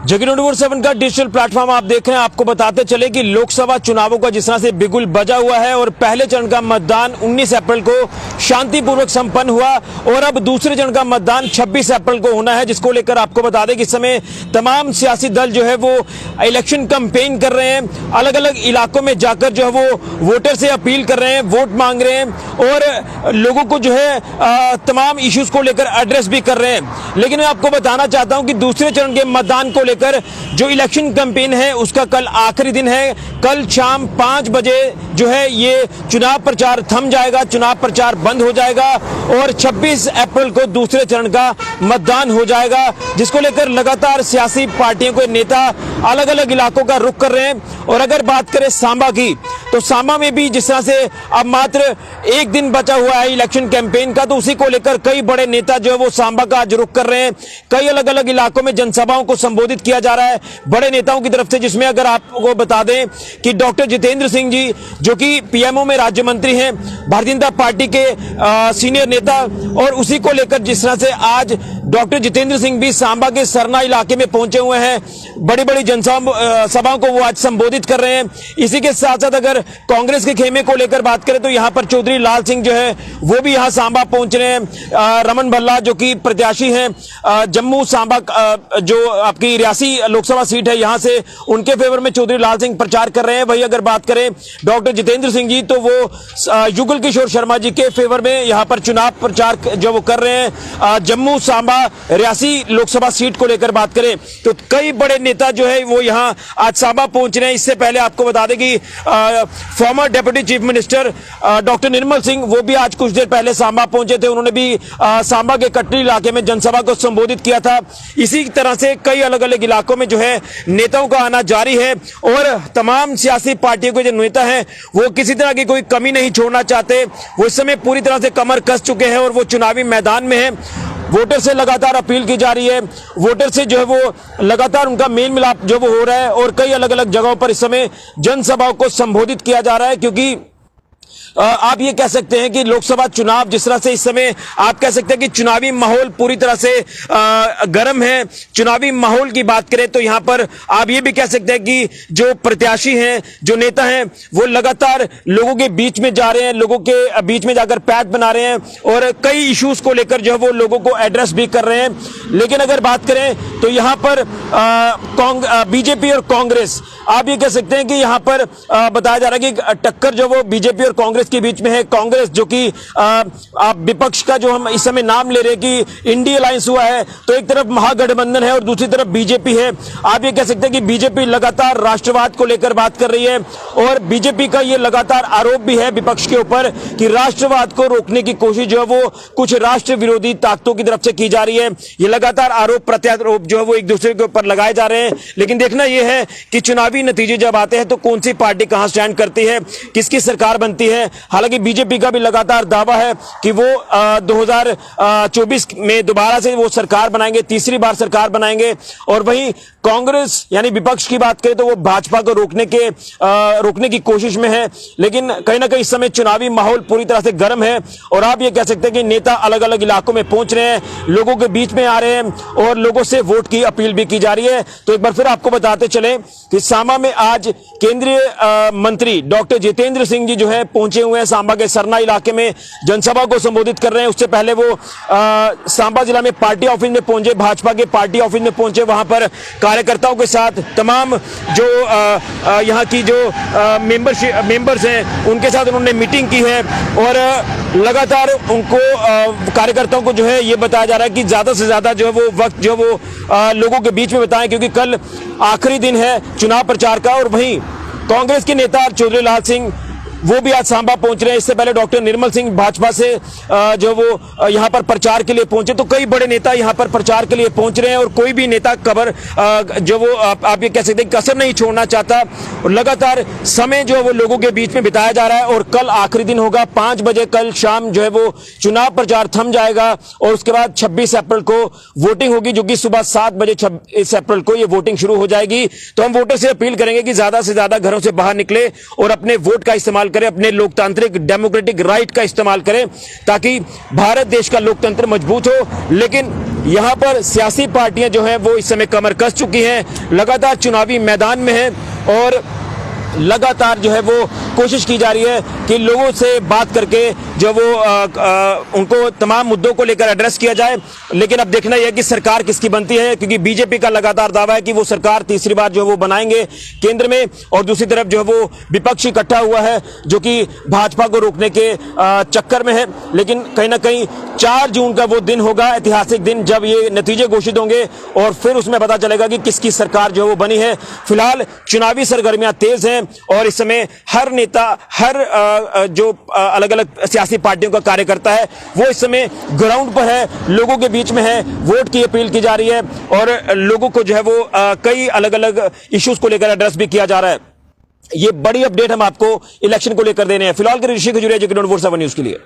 जगह 24/7 का digital platform आप देख रहे हैं। आपको बताते चले कि लोकसभा चुनावों का जिस तरह से बिगुल बजा हुआ है और पहले चरण का मतदान 19 अप्रैल को शांतिपूर्वक संपन्न हुआ और अब दूसरे चरण का मतदान 26 अप्रैल को होना है, जिसको लेकर आपको बता दें कि इस समय तमाम सियासी दल जो है वो इलेक्शन कैंपेन कर रहे हैं। अलग अलग इलाकों में जाकर जो है वो वोटर से अपील कर रहे हैं, वोट मांग रहे हैं और लोगों को जो है तमाम इश्यूज को लेकर एड्रेस भी कर रहे हैं। लेकिन मैं आपको बताना चाहता हूं कि दूसरे चरण के मतदान को लेकर जो इलेक्शन कैंपेन है उसका कल आखिरी दिन है। कल शाम 5 बजे जो है ये चुनाव प्रचार थम जाएगा, चुनाव प्रचार बंद हो जाएगा और 26 अप्रैल को दूसरे चरण का मतदान हो जाएगा, जिसको लेकर लगातार सियासी पार्टियों के नेता अलग अलग इलाकों का रुख कर रहे हैं। और अगर बात करें सांबा की, तो सांबा में भी जिस तरह से अब मात्र एक दिन बचा हुआ है इलेक्शन कैंपेन का, तो उसी को लेकर कई बड़े नेता जो है वो सांबा का आज रुख कर रहे हैं। कई अलग अलग इलाकों में जनसभाओं को संबोधित किया जा रहा है बड़े नेताओं की तरफ से, जिसमें अगर आपको बता दें कि डॉक्टर जितेंद्र सिंह जी जो कि पीएमओ में राज्य मंत्री हैं, भारतीय जनता पार्टी के सीनियर नेता, और उसी को लेकर जिस तरह से आज डॉक्टर जितेंद्र सिंह भी सांबा के सरना इलाके में पहुंचे हुए हैं, बड़ी बड़ी जनसभाओं को वो आज संबोधित कर रहे हैं। इसी के साथ साथ अगर कांग्रेस के खेमे को लेकर बात करें तो यहां पर चौधरी लाल सिंह जो है वो भी यहां सांबा पहुंच रहे हैं। रमन भल्ला जो कि प्रत्याशी हैं जम्मू सांबा जो आपकी रियासी लोकसभा सीट है, यहां से उनके फेवर में चौधरी लाल सिंह प्रचार कर रहे हैं। वही अगर बात करें डॉक्टर जितेंद्र सिंह जी, तो वो युगल किशोर शर्मा जी के फेवर में यहां पर चुनाव प्रचार जो वो कर रहे हैं। जम्मू सांबा रियासी लोकसभा सीट को लेकर बात करें तो कई बड़े नेता जो है वो यहां आज सांबा पहुंच रहे हैं। इससे पहले आपको बता दें कि former deputy chief minister doctor Nirmal Singh वो भी आज कुछ देर पहले सांबा पहुंचे थे। उन्होंने भी सांबा के कटनी इलाके में जनसभा को संबोधित किया था। इसी तरह से कई अलग अलग इलाकों में जो है नेताओं का आना जारी है और तमाम सियासी पार्टियों के जो नेता हैं वो किसी तरह की कोई कमी नहीं छोड़ना चाहते। वो इस समय पूरी तरह से कमर कस चुके हैं और वो चुनावी मैदान में है। वोटर से लगातार अपील की जा रही है, वोटर से जो है वो लगातार उनका मेल मिलाप जो वो हो रहा है और कई अलग अलग जगहों पर इस समय जनसभाओं को संबोधित किया जा रहा है। क्योंकि आप ये कह सकते हैं कि लोकसभा चुनाव जिस तरह से इस समय आप कह सकते हैं कि चुनावी माहौल पूरी तरह से गर्म है। चुनावी माहौल की बात करें तो यहां पर आप ये भी कह सकते हैं कि जो प्रत्याशी हैं, जो नेता हैं, वो लगातार लोगों के बीच में जा रहे हैं, लोगों के बीच में जाकर पैठ बना रहे हैं और कई इश्यूज को लेकर जो है वो लोगों को एड्रेस भी कर रहे हैं। लेकिन अगर बात करें तो यहां पर बीजेपी और कांग्रेस, आप ये कह सकते हैं कि यहां पर बताया जा रहा है कि टक्कर जो वो बीजेपी और कांग्रेस के बीच में है। कांग्रेस जो कि आप विपक्ष का जो हम इस समय नाम ले रहे हैं कि इंडिया अलायंस हुआ है, तो एक तरफ महागठबंधन है और दूसरी तरफ बीजेपी है। आप ये कह सकते हैं कि बीजेपी लगातार राष्ट्रवाद को लेकर बात कर रही है और बीजेपी का ये लगातार आरोप भी है विपक्ष के ऊपर कि राष्ट्रवाद को रोकने की कोशिश जो है वो कुछ राष्ट्र विरोधी ताकतों की तरफ से की जा रही है। ये लगातार आरोप प्रत्यारोप जो है वो एक दूसरे के ऊपर लगाए जा रहे हैं। लेकिन देखना यह है कि चुनावी नतीजे जब आते हैं तो कौन सी पार्टी कहां स्टैंड करती है, किसकी सरकार बनती है। हालांकि बीजेपी का भी लगातार दावा है कि वो 2024 में दोबारा से वो सरकार बनाएंगे, तीसरी बार सरकार बनाएंगे। और वहीं कांग्रेस यानी विपक्ष की बात करें तो वो भाजपा को रोकने की कोशिश में है। लेकिन कहीं ना कहीं इस समय चुनावी माहौल पूरी तरह से गर्म है और आप ये कह सकते हैं कि नेता अलग अलग इलाकों में पहुंच रहे हैं, लोगों के बीच में आ रहे हैं और लोगों से वोट की अपील भी की जा रही है। तो एक बार फिर आपको बताते चले कि सांबा में आज केंद्रीय मंत्री डॉक्टर जितेंद्र सिंह जी जो है पहुंचे हुए हैं। सांबा के सरना इलाके में जनसभा को संबोधित कर रहे हैं। उससे पहले वो सांबा जिला में पार्टी ऑफिस में पहुंचे, भाजपा के पार्टी ऑफिस में पहुंचे। वहां पर कार्यकर्ताओं के साथ तमाम जो यहां की जो मेंबर्स हैं उनके साथ उन्होंने मीटिंग की है और लगातार उनको कार्यकर्ताओं को जो है ये बताया जा रहा है कि ज्यादा से ज्यादा जो है वो वक्त जो वो लोगों के बीच में बताएं, क्योंकि कल आखिरी दिन है चुनाव प्रचार का। और वहीं कांग्रेस के नेता चौधरी लाल सिंह वो भी आज सांबा पहुंच रहे हैं। इससे पहले डॉक्टर निर्मल सिंह भाजपा से जो वो यहां पर प्रचार के लिए पहुंचे। तो कई बड़े नेता यहां पर प्रचार के लिए पहुंच रहे हैं और कोई भी नेता जो वो आप ये कह सकते हैं कसर नहीं छोड़ना चाहता। और लगातार समय जो है वो लोगों के बीच में बिताया जा रहा है और कल आखिरी दिन होगा। 5 बजे कल शाम जो है वो चुनाव प्रचार थम जाएगा और उसके बाद 26 अप्रैल को वोटिंग होगी, जो कि सुबह 7 बजे 26 अप्रैल को ये वोटिंग शुरू हो जाएगी। तो हम वोटर से अपील करेंगे कि ज्यादा से ज्यादा घरों से बाहर निकले और अपने वोट का इस्तेमाल करें, अपने लोकतांत्रिक डेमोक्रेटिक राइट का इस्तेमाल करें ताकि भारत देश का लोकतंत्र मजबूत हो। लेकिन यहां पर सियासी पार्टियां जो हैं वो इस समय कमर कस चुकी हैं, लगातार चुनावी मैदान में हैं और लगातार जो है वो कोशिश की जा रही है कि लोगों से बात करके जो वो उनको तमाम मुद्दों को लेकर एड्रेस किया जाए। लेकिन अब देखना यह है कि सरकार किसकी बनती है, क्योंकि बीजेपी का लगातार दावा है कि वो सरकार तीसरी बार जो है वो बनाएंगे केंद्र में, और दूसरी तरफ जो है वो विपक्ष इकट्ठा हुआ है जो कि भाजपा को रोकने के चक्कर में है। लेकिन कहीं ना कहीं 4 जून का वो दिन होगा, ऐतिहासिक दिन, जब ये नतीजे घोषित होंगे और फिर उसमें पता चलेगा कि किसकी सरकार जो है वो बनी है। फिलहाल चुनावी सरगर्मियां तेज हैं और इस समय हर नेता, हर जो अलग अलग सियासी पार्टियों का कार्यकर्ता है वो इस समय ग्राउंड पर है, लोगों के बीच में है, वोट की अपील की जा रही है और लोगों को जो है वो कई अलग अलग इश्यूज को लेकर एड्रेस भी किया जा रहा है। ये बड़ी अपडेट हम आपको इलेक्शन को लेकर दे रहे हैं। फिलहाल के ऋषि खजूरिया, JK24/7 न्यूज के लिए।